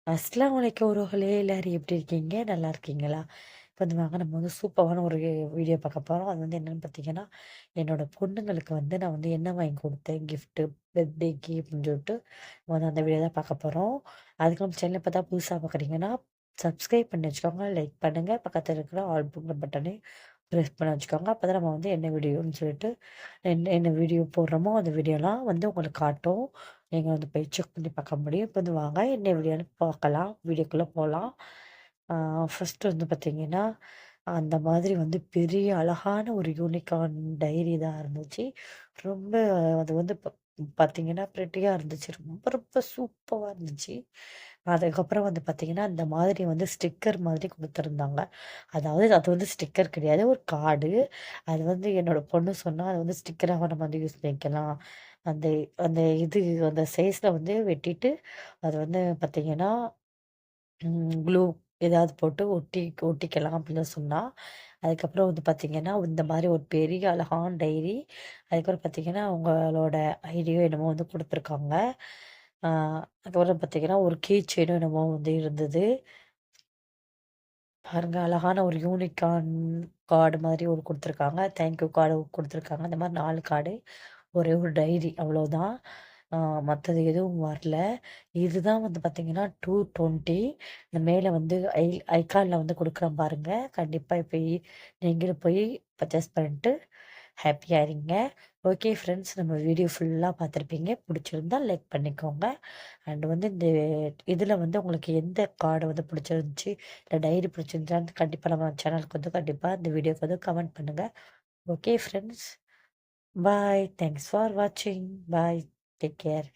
அஸ்ஸலாமு அலைக்கும் உறவுகளே! எல்லாரும் எப்படி இருக்கீங்க? நல்லா இருக்கீங்களா? இப்ப வந்து வாங்க நம்ம வந்து சூப்பரான ஒரு வீடியோ பார்க்க போறோம். அது வந்து என்னன்னு பார்த்தீங்கன்னா, என்னோட பொண்ணுங்களுக்கு வந்து நான் வந்து என்ன வாங்கி குடுத்தேன் கிஃப்ட்டு பர்த்டேக்கு அப்படின்னு சொல்லிட்டு வந்து அந்த வீடியோ தான் பார்க்க போறோம். அதுக்கு நம்ம சேனல இப்ப தான் புதுசா பார்க்குறீங்கன்னா, சப்ஸ்கிரைப் பண்ணி வச்சுக்கோங்க, லைக் பண்ணுங்க. பக்கத்துல இருக்கிற ஆல் பட்டனை பிரஸ் பண்ணி வச்சுக்கோங்க. அப்பதான் நம்ம வந்து என்ன வீடியோன்னு சொல்லிட்டு என்ன என்ன வீடியோ போடுறோமோ, அந்த வீடியோலாம் வந்து உங்களுக்கு காட்டும். நீங்க வந்து போய் செக் பண்ணி பார்க்க முடியும். இப்ப வந்து வாங்க என்ன வீடியோன்னு பார்க்கலாம். வீடியோக்குள்ள போலாம். ஆ ஃபர்ஸ்ட் வந்து பார்த்தீங்கன்னா, அந்த மாதிரி வந்து பெரிய அழகான ஒரு யூனிகார்ன் டைரி தான் இருந்துச்சு. ரொம்ப அது வந்து பார்த்தீங்கன்னா, பிரெட்டியா இருந்துச்சு. ரொம்ப ரொம்ப சூப்பரா இருந்துச்சு. அதுக்கப்புறம் வந்து பார்த்தீங்கன்னா, அந்த மாதிரி வந்து ஸ்டிக்கர் மாதிரி குடுத்துருந்தாங்க. அதாவது அது வந்து ஸ்டிக்கர் கிடையாது. ஒரு கார்டு. அது வந்து என்னோட பொண்ணு சொன்னா, "அது வந்து ஸ்டிக்கராவா நம்ம வந்து யூஸ் பண்ணிக்கலாம்." அந்த அந்த இது அந்த சைஸ்ல வந்து வெட்டிட்டு, அது வந்து பார்த்தீங்கன்னா, க்ளூ ஏதாவது போட்டு ஒட்டிக்கலாம் அப்படின்னு சொன்னா. அதுக்கப்புறம் வந்து பார்த்தீங்கன்னா, இந்த மாரி ஒரு பெரிய அழகான டைரி. அதுக்கப்புறம் பார்த்தீங்கன்னா, அவங்களோட ஐடியோ என்னமோ வந்து குடுத்துருக்காங்க. ஆ அதுக்கப்புறம் பார்த்தீங்கன்னா, ஒரு கீ செயினும் என்னமோ வந்து இருந்தது. பாருங்க அழகான ஒரு யூனிகார்ன் கார்டு மாதிரி ஒரு குடுத்துருக்காங்க. தேங்க் யூ கார்டு குடுத்துருக்காங்க. இந்த மாரி 4 கார்டு. ஒரே ஒரு டைரி அவ்வளோதான். ஆ மத்தது எதுவும் வரல. இதுதான் வந்து பார்த்தீங்கன்னா, 220 இந்த மேல வந்து ஐகான்ல வந்து குடுக்குறேன் பாருங்க. கண்டிப்பா போய் நீங்களும் போய் பர்ச்சேஸ் பண்ணிட்டு ஹேப்பியா இருங்க. ஓகே ஃப்ரெண்ட்ஸ் நம்ம வீடியோ ஃபுல்லா பார்த்துருப்பீங்க. புடிச்சிருந்தா லைக் பண்ணிக்கோங்க. அண்ட் வந்து இந்த இதுல வந்து உங்களுக்கு எந்த கார்டு வந்து பிடிச்சிருந்துச்சு, இல்ல டைரி பிடிச்சிருந்துச்சான்னு கண்டிப்பா நம்ம சேனலுக்கு வந்து கண்டிப்பா இந்த வீடியோக்கு வந்து கமெண்ட் பண்ணுங்க. Okay friends. Bye. Thanks for வாட்சிங். பாய். Take care.